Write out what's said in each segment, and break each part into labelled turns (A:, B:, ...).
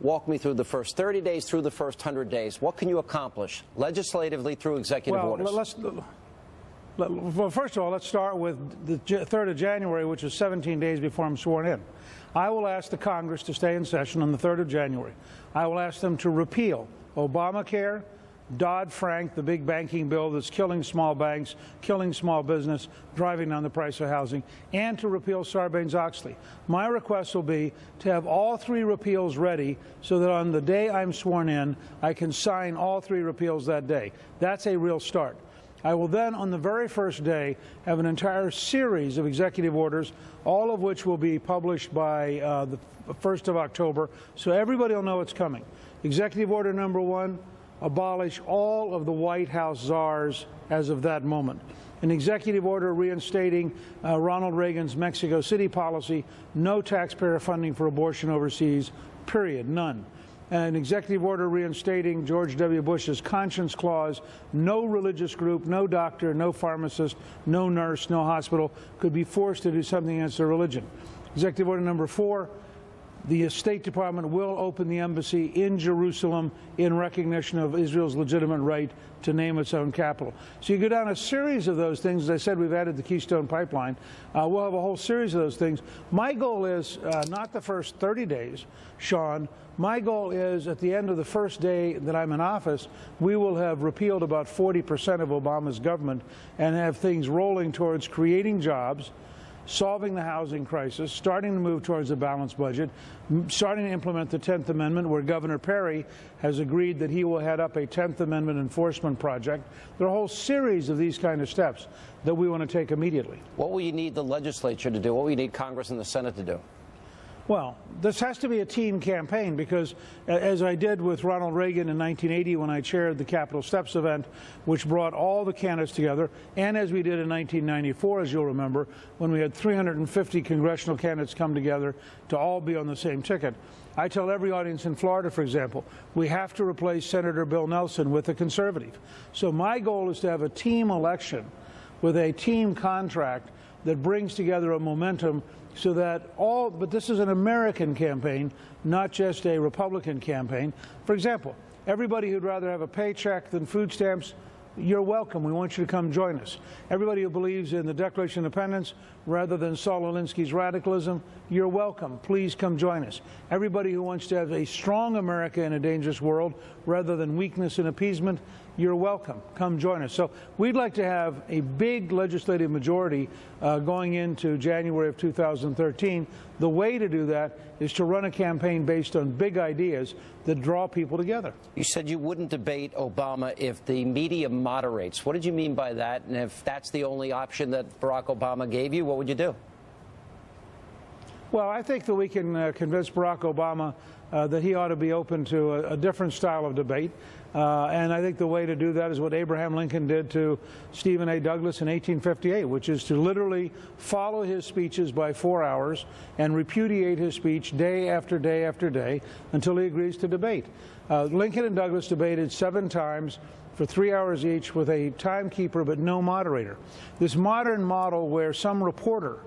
A: Walk me through the first 30 days, through the first 100 days. What can you accomplish legislatively through executive orders?
B: Well, first of all, let's start with the 3rd of January, which is 17 days before I'm sworn in. I will ask the Congress to stay in session on the 3rd of January. I will ask them to repeal Obamacare, Dodd-Frank, the big banking bill that's killing small banks, killing small business, driving down the price of housing, and to repeal Sarbanes-Oxley. My request will be to have all 3 repeals ready so that on the day I'm sworn in, I can sign all 3 repeals that day. That's a real start. I will then, on the very first day, have an entire series of executive orders, all of which will be published by the 1st of October, so everybody will know it's coming. Executive order number 1, abolish all of the White House czars as of that moment. An executive order reinstating Ronald Reagan's Mexico City policy, no taxpayer funding for abortion overseas, period, none. An executive order reinstating George W. Bush's conscience clause, no religious group, no doctor, no pharmacist, no nurse, no hospital could be forced to do something against their religion. Executive order number 4, the State Department will open the embassy in Jerusalem in recognition of Israel's legitimate right to name its own capital. So you go down a series of those things. As I said, we've added the Keystone Pipeline. We'll have a whole series of those things. My goal is not the first 30 days, Sean. My goal is at the end of the first day that I'm in office, we will have repealed about 40% of Obama's government and have things rolling towards creating jobs, solving the housing crisis, starting to move towards a balanced budget, starting to implement the 10th Amendment, where Governor Perry has agreed that he will head up a 10th Amendment enforcement project. There are a whole series of these kind of steps that we want to take immediately.
A: What will you need the legislature to do? What will you need Congress and the Senate to do?
B: Well, this has to be a team campaign because, as I did with Ronald Reagan in 1980 when I chaired the Capitol Steps event, which brought all the candidates together, and as we did in 1994, as you'll remember, when we had 350 congressional candidates come together to all be on the same ticket. I tell every audience in Florida, for example, we have to replace Senator Bill Nelson with a conservative. So my goal is to have a team election with a team contract that brings together a momentum so that but this is an American campaign, not just a Republican campaign. For example, everybody who'd rather have a paycheck than food stamps, you're welcome. We want you to come join us. Everybody who believes in the Declaration of Independence rather than Saul Alinsky's radicalism, you're welcome. Please come join us. Everybody who wants to have a strong America in a dangerous world rather than weakness and appeasement, you're welcome. Come join us. So we'd like to have a big legislative majority going into January of 2013. The way to do that is to run a campaign based on big ideas that draw people together.
A: You said you wouldn't debate Obama if the media moderates. What did you mean by that? And if that's the only option that Barack Obama gave you, what would you do?
B: Well, I think that we can convince Barack Obama that he ought to be open to a different style of debate. And I think the way to do that is what Abraham Lincoln did to Stephen A. Douglas in 1858, which is to literally follow his speeches by 4 hours and repudiate his speech day after day after day until he agrees to debate. Lincoln and Douglas debated 7 times for 3 hours each with a timekeeper but no moderator. This modern model where some reporter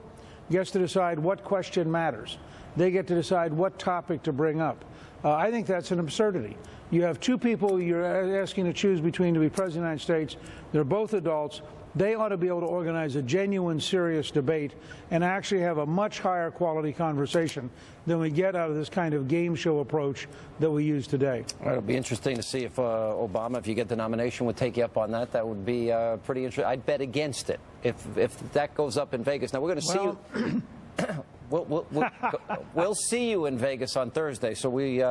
B: gets to decide what question matters. They get to decide what topic to bring up. I think that's an absurdity. You have 2 people you're asking to choose between to be President of the United States. They're both adults. They ought to be able to organize a genuine, serious debate and actually have a much higher quality conversation than we get out of this kind of game show approach that we use today.
A: All right, it'll be interesting to see if Obama, if you get the nomination, would take you up on that. That would be pretty interesting. I'd bet against it if that goes up in Vegas. Now, we're going to see you. We'll see you in Vegas on Thursday, so we